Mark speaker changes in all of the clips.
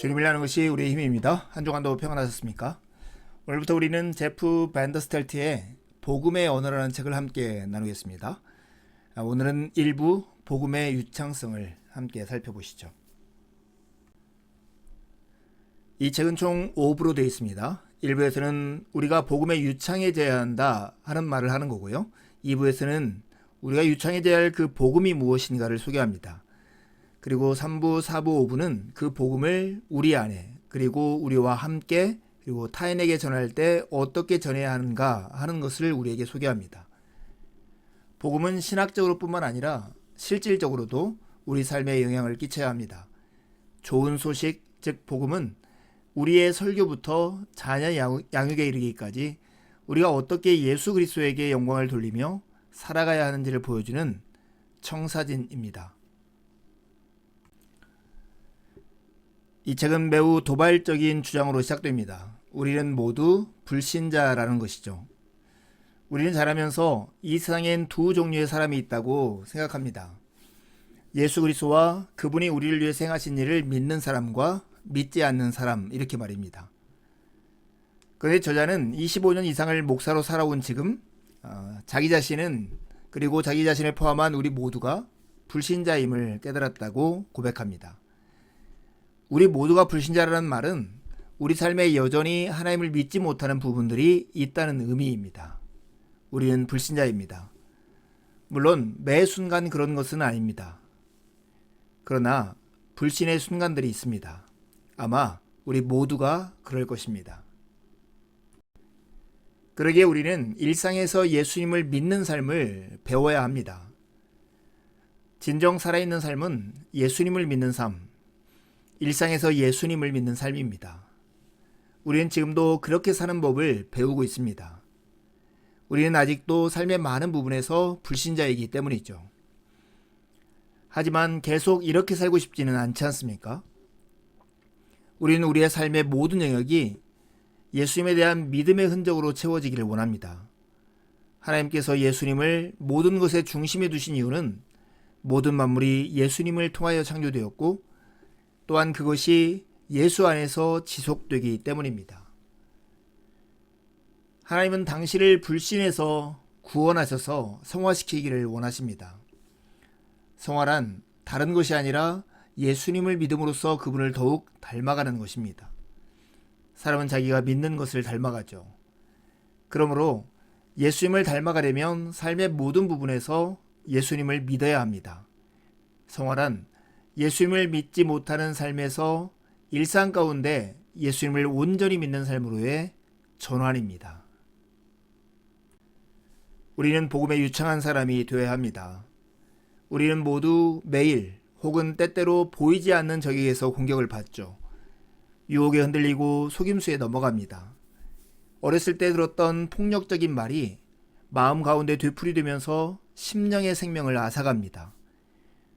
Speaker 1: 주님을 아는 것이 우리의 힘입니다. 한 주간도 평안하셨습니까? 오늘부터 우리는 제프 반더스텔트의 복음의 언어라는 책을 함께 나누겠습니다. 오늘은 일부 복음의 유창성을 함께 살펴보시죠. 이 책은 총 5부로 되어 있습니다. 1부에서는 우리가 복음에 유창해져야 한다 하는 말을 하는 거고요. 2부에서는 우리가 유창해져야 할 그 복음이 무엇인가를 소개합니다. 그리고 3부, 4부, 5부는 그 복음을 우리 안에 그리고 우리와 함께 그리고 타인에게 전할 때 어떻게 전해야 하는가 하는 것을 우리에게 소개합니다. 복음은 신학적으로 뿐만 아니라 실질적으로도 우리 삶에 영향을 끼쳐야 합니다. 좋은 소식, 즉 복음은 우리의 설교부터 자녀 양육에 이르기까지 우리가 어떻게 예수 그리스도에게 영광을 돌리며 살아가야 하는지를 보여주는 청사진입니다. 이 책은 매우 도발적인 주장으로 시작됩니다. 우리는 모두 불신자라는 것이죠. 우리는 자라면서 이 세상엔 두 종류의 사람이 있다고 생각합니다. 예수 그리스도와 그분이 우리를 위해 행하신 일을 믿는 사람과 믿지 않는 사람, 이렇게 말입니다. 그런데 저자는 25년 이상을 목사로 살아온 지금 자기 자신은 그리고 자기 자신을 포함한 우리 모두가 불신자임을 깨달았다고 고백합니다. 우리 모두가 불신자라는 말은 우리 삶에 여전히 하나님을 믿지 못하는 부분들이 있다는 의미입니다. 우리는 불신자입니다. 물론 매 순간 그런 것은 아닙니다. 그러나 불신의 순간들이 있습니다. 아마 우리 모두가 그럴 것입니다. 그러기에 우리는 일상에서 예수님을 믿는 삶을 배워야 합니다. 진정 살아있는 삶은 예수님을 믿는 삶, 일상에서 예수님을 믿는 삶입니다. 우리는 지금도 그렇게 사는 법을 배우고 있습니다. 우리는 아직도 삶의 많은 부분에서 불신자이기 때문이죠. 하지만 계속 이렇게 살고 싶지는 않지 않습니까? 우리는 우리의 삶의 모든 영역이 예수님에 대한 믿음의 흔적으로 채워지기를 원합니다. 하나님께서 예수님을 모든 것의 중심에 두신 이유는 모든 만물이 예수님을 통하여 창조되었고 또한 그것이 예수 안에서 지속되기 때문입니다. 하나님은 당신을 불신에서 구원하셔서 성화시키기를 원하십니다. 성화란 다른 것이 아니라 예수님을 믿음으로써 그분을 더욱 닮아가는 것입니다. 사람은 자기가 믿는 것을 닮아가죠. 그러므로 예수님을 닮아가려면 삶의 모든 부분에서 예수님을 믿어야 합니다. 성화란 예수님을 믿지 못하는 삶에서 일상 가운데 예수님을 온전히 믿는 삶으로의 전환입니다. 우리는 복음에 유창한 사람이 되어야 합니다. 우리는 모두 매일 혹은 때때로 보이지 않는 적에게서 공격을 받죠. 유혹에 흔들리고 속임수에 넘어갑니다. 어렸을 때 들었던 폭력적인 말이 마음 가운데 되풀이되면서 심령의 생명을 앗아갑니다.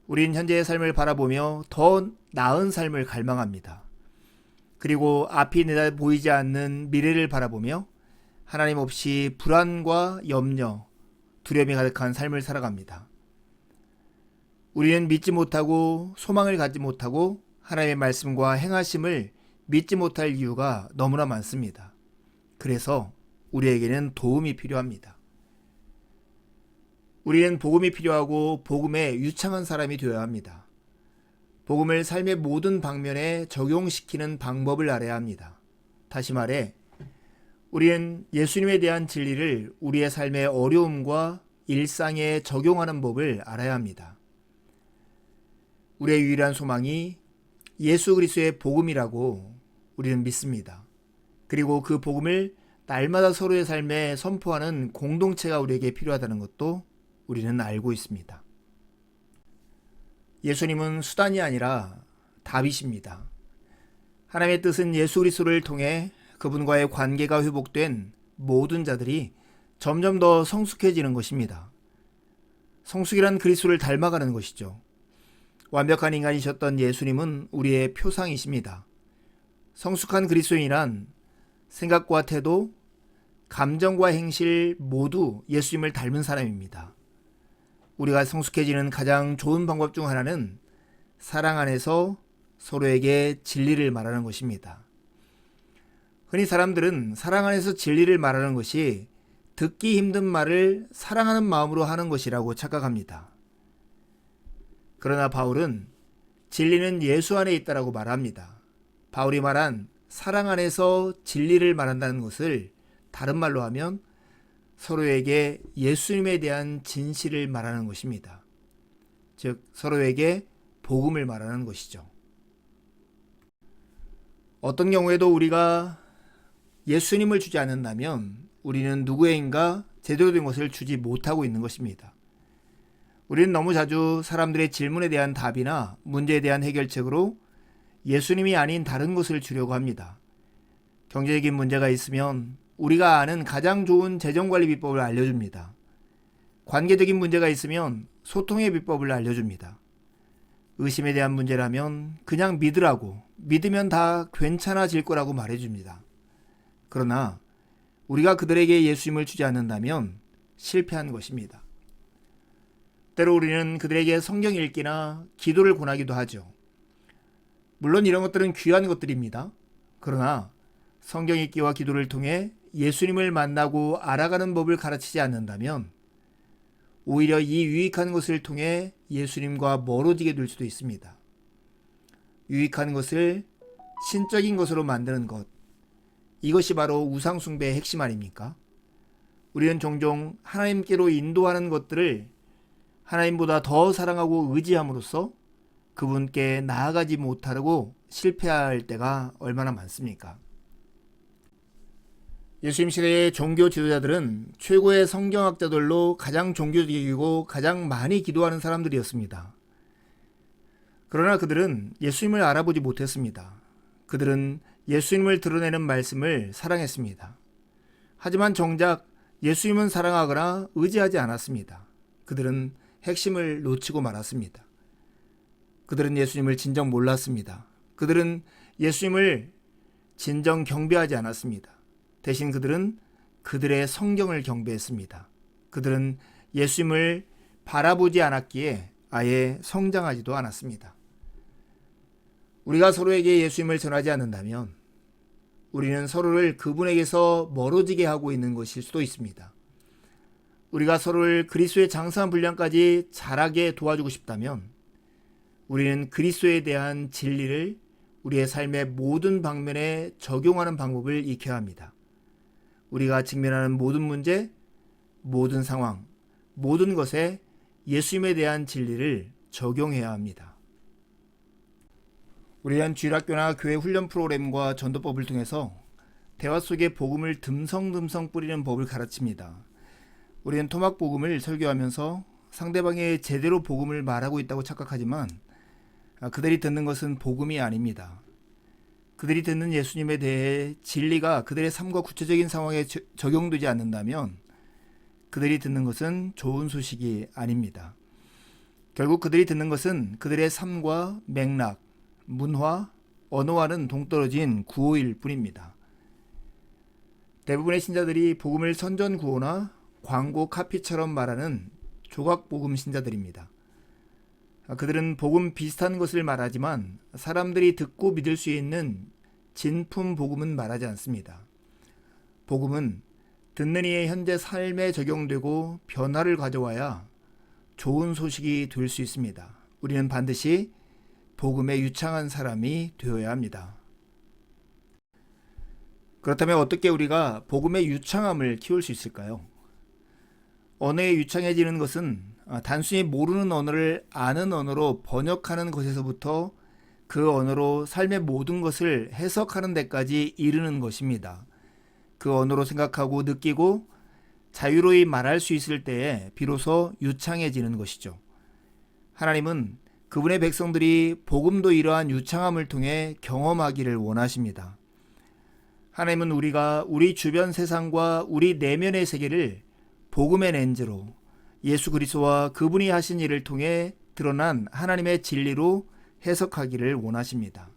Speaker 1: 우린 현재의 삶을 바라보며 더 나은 삶을 갈망합니다. 그리고 앞이 내다 보이지 않는 미래를 바라보며 하나님 없이 불안과 염려, 두려움이 가득한 삶을 살아갑니다. 우리는 믿지 못하고 소망을 갖지 못하고 하나님의 말씀과 행하심을 믿지 못할 이유가 너무나 많습니다. 그래서 우리에게는 도움이 필요합니다. 우리는 복음이 필요하고 복음에 유창한 사람이 되어야 합니다. 복음을 삶의 모든 방면에 적용시키는 방법을 알아야 합니다. 다시 말해, 우리는 예수님에 대한 진리를 우리의 삶의 어려움과 일상에 적용하는 법을 알아야 합니다. 우리의 유일한 소망이 예수 그리스도의 복음이라고 우리는 믿습니다. 그리고 그 복음을 날마다 서로의 삶에 선포하는 공동체가 우리에게 필요하다는 것도 우리는 알고 있습니다. 예수님은 수단이 아니라 답이십니다. 하나님의 뜻은 예수 그리스도를 통해 그분과의 관계가 회복된 모든 자들이 점점 더 성숙해지는 것입니다. 성숙이란 그리스도를 닮아가는 것이죠. 완벽한 인간이셨던 예수님은 우리의 표상이십니다. 성숙한 그리스도인이란 생각과 태도, 감정과 행실 모두 예수님을 닮은 사람입니다. 우리가 성숙해지는 가장 좋은 방법 중 하나는 사랑 안에서 서로에게 진리를 말하는 것입니다. 흔히 사람들은 사랑 안에서 진리를 말하는 것이 듣기 힘든 말을 사랑하는 마음으로 하는 것이라고 착각합니다. 그러나 바울은 진리는 예수 안에 있다라고 말합니다. 바울이 말한 사랑 안에서 진리를 말한다는 것을 다른 말로 하면 서로에게 예수님에 대한 진실을 말하는 것입니다. 즉 서로에게 복음을 말하는 것이죠. 어떤 경우에도 우리가 예수님을 주지 않는다면 우리는 누구에인가 제대로 된 것을 주지 못하고 있는 것입니다. 우리는 너무 자주 사람들의 질문에 대한 답이나 문제에 대한 해결책으로 예수님이 아닌 다른 것을 주려고 합니다. 경제적인 문제가 있으면 우리가 아는 가장 좋은 재정관리 비법을 알려줍니다. 관계적인 문제가 있으면 소통의 비법을 알려줍니다. 의심에 대한 문제라면 그냥 믿으라고, 믿으면 다 괜찮아질 거라고 말해줍니다. 그러나 우리가 그들에게 예수님을 주지 않는다면 실패한 것입니다. 때로 우리는 그들에게 성경 읽기나 기도를 권하기도 하죠. 물론 이런 것들은 귀한 것들입니다. 그러나 성경 읽기와 기도를 통해 예수님을 만나고 알아가는 법을 가르치지 않는다면 오히려 이 유익한 것을 통해 예수님과 멀어지게 될 수도 있습니다. 유익한 것을 신적인 것으로 만드는 것, 이것이 바로 우상숭배의 핵심 아닙니까? 우리는 종종 하나님께로 인도하는 것들을 하나님보다 더 사랑하고 의지함으로써 그분께 나아가지 못하려고 실패할 때가 얼마나 많습니까? 예수님 시대의 종교 지도자들은 최고의 성경학자들로 가장 종교적이고 가장 많이 기도하는 사람들이었습니다. 그러나 그들은 예수님을 알아보지 못했습니다. 그들은 예수님을 드러내는 말씀을 사랑했습니다. 하지만 정작 예수님은 사랑하거나 의지하지 않았습니다. 그들은 핵심을 놓치고 말았습니다. 그들은 예수님을 진정 몰랐습니다. 그들은 예수님을 진정 경배하지 않았습니다. 대신 그들은 그들의 성경을 경배했습니다. 그들은 예수님을 바라보지 않았기에 아예 성장하지도 않았습니다. 우리가 서로에게 예수님을 전하지 않는다면 우리는 서로를 그분에게서 멀어지게 하고 있는 것일 수도 있습니다. 우리가 서로를 그리스도의 장사한 분량까지 자라게 도와주고 싶다면 우리는 그리스도에 대한 진리를 우리의 삶의 모든 방면에 적용하는 방법을 익혀야 합니다. 우리가 직면하는 모든 문제, 모든 상황, 모든 것에 예수님에 대한 진리를 적용해야 합니다. 우리는 주일학교나 교회 훈련 프로그램과 전도법을 통해서 대화 속에 복음을 듬성듬성 뿌리는 법을 가르칩니다. 우리는 토막 복음을 설교하면서 상대방이 제대로 복음을 말하고 있다고 착각하지만 그들이 듣는 것은 복음이 아닙니다. 그들이 듣는 예수님에 대해 진리가 그들의 삶과 구체적인 상황에 적용되지 않는다면 그들이 듣는 것은 좋은 소식이 아닙니다. 결국 그들이 듣는 것은 그들의 삶과 맥락, 문화, 언어와는 동떨어진 구호일 뿐입니다. 대부분의 신자들이 복음을 선전구호나 광고 카피처럼 말하는 조각복음 신자들입니다. 그들은 복음 비슷한 것을 말하지만 사람들이 듣고 믿을 수 있는 진품 복음은 말하지 않습니다. 복음은 듣는 이의 현재 삶에 적용되고 변화를 가져와야 좋은 소식이 될 수 있습니다. 우리는 반드시 복음에 유창한 사람이 되어야 합니다. 그렇다면 어떻게 우리가 복음의 유창함을 키울 수 있을까요? 언어에 유창해지는 것은 단순히 모르는 언어를 아는 언어로 번역하는 것에서부터 그 언어로 삶의 모든 것을 해석하는 데까지 이르는 것입니다. 그 언어로 생각하고 느끼고 자유로이 말할 수 있을 때에 비로소 유창해지는 것이죠. 하나님은 그분의 백성들이 복음도 이러한 유창함을 통해 경험하기를 원하십니다. 하나님은 우리가 우리 주변 세상과 우리 내면의 세계를 복음의 렌즈로 예수 그리스도와 그분이 하신 일을 통해 드러난 하나님의 진리로 해석하기를 원하십니다.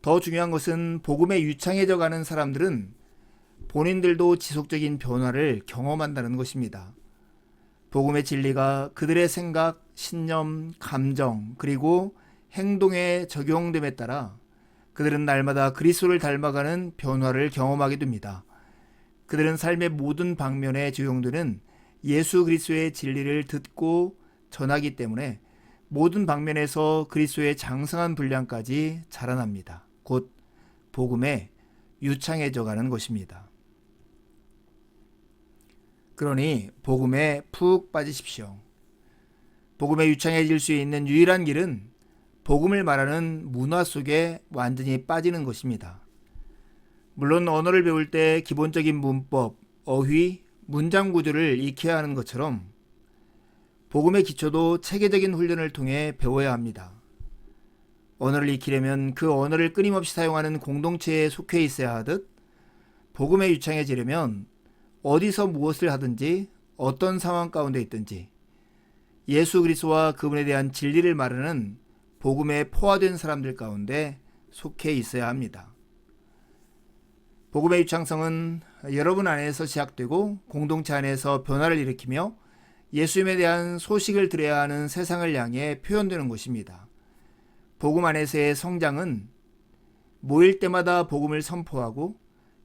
Speaker 1: 더 중요한 것은 복음에 유창해져 가는 사람들은 본인들도 지속적인 변화를 경험한다는 것입니다. 복음의 진리가 그들의 생각, 신념, 감정, 그리고 행동에 적용됨에 따라 그들은 날마다 그리스도를 닮아가는 변화를 경험하게 됩니다. 그들은 삶의 모든 방면에 적용되는 예수 그리스도의 진리를 듣고 전하기 때문에 모든 방면에서 그리스도의 장성한 분량까지 자라납니다. 곧 복음에 유창해져 가는 것입니다. 그러니 복음에 푹 빠지십시오. 복음에 유창해질 수 있는 유일한 길은 복음을 말하는 문화 속에 완전히 빠지는 것입니다. 물론 언어를 배울 때 기본적인 문법, 어휘, 문장 구조를 익혀야 하는 것처럼 복음의 기초도 체계적인 훈련을 통해 배워야 합니다. 언어를 익히려면 그 언어를 끊임없이 사용하는 공동체에 속해 있어야 하듯 복음에 유창해지려면 어디서 무엇을 하든지 어떤 상황 가운데 있든지 예수 그리스도와 그분에 대한 진리를 말하는 복음에 포화된 사람들 가운데 속해 있어야 합니다. 복음의 유창성은 여러분 안에서 시작되고 공동체 안에서 변화를 일으키며 예수님에 대한 소식을 들어야 하는 세상을 향해 표현되는 것입니다. 복음 안에서의 성장은 모일 때마다 복음을 선포하고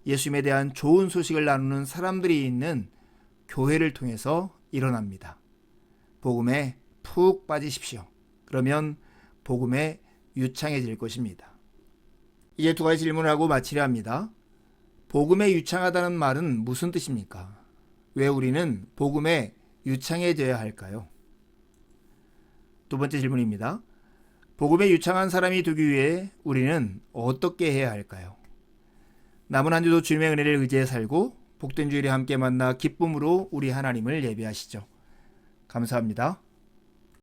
Speaker 1: 예수님에 대한 좋은 소식을 나누는 사람들이 있는 교회를 통해서 일어납니다. 복음에 푹 빠지십시오. 그러면 복음에 유창해질 것입니다. 이제 두 가지 질문을 하고 마치려 합니다. 복음에 유창하다는 말은 무슨 뜻입니까? 왜 우리는 복음에 유창해져야 할까요? 두 번째 질문입니다. 복음에 유창한 사람이 되기 위해 우리는 어떻게 해야 할까요? 남은 한 주도 주님의 은혜를 의지해 살고 복된 주일에 함께 만나 기쁨으로 우리 하나님을 예배하시죠. 감사합니다.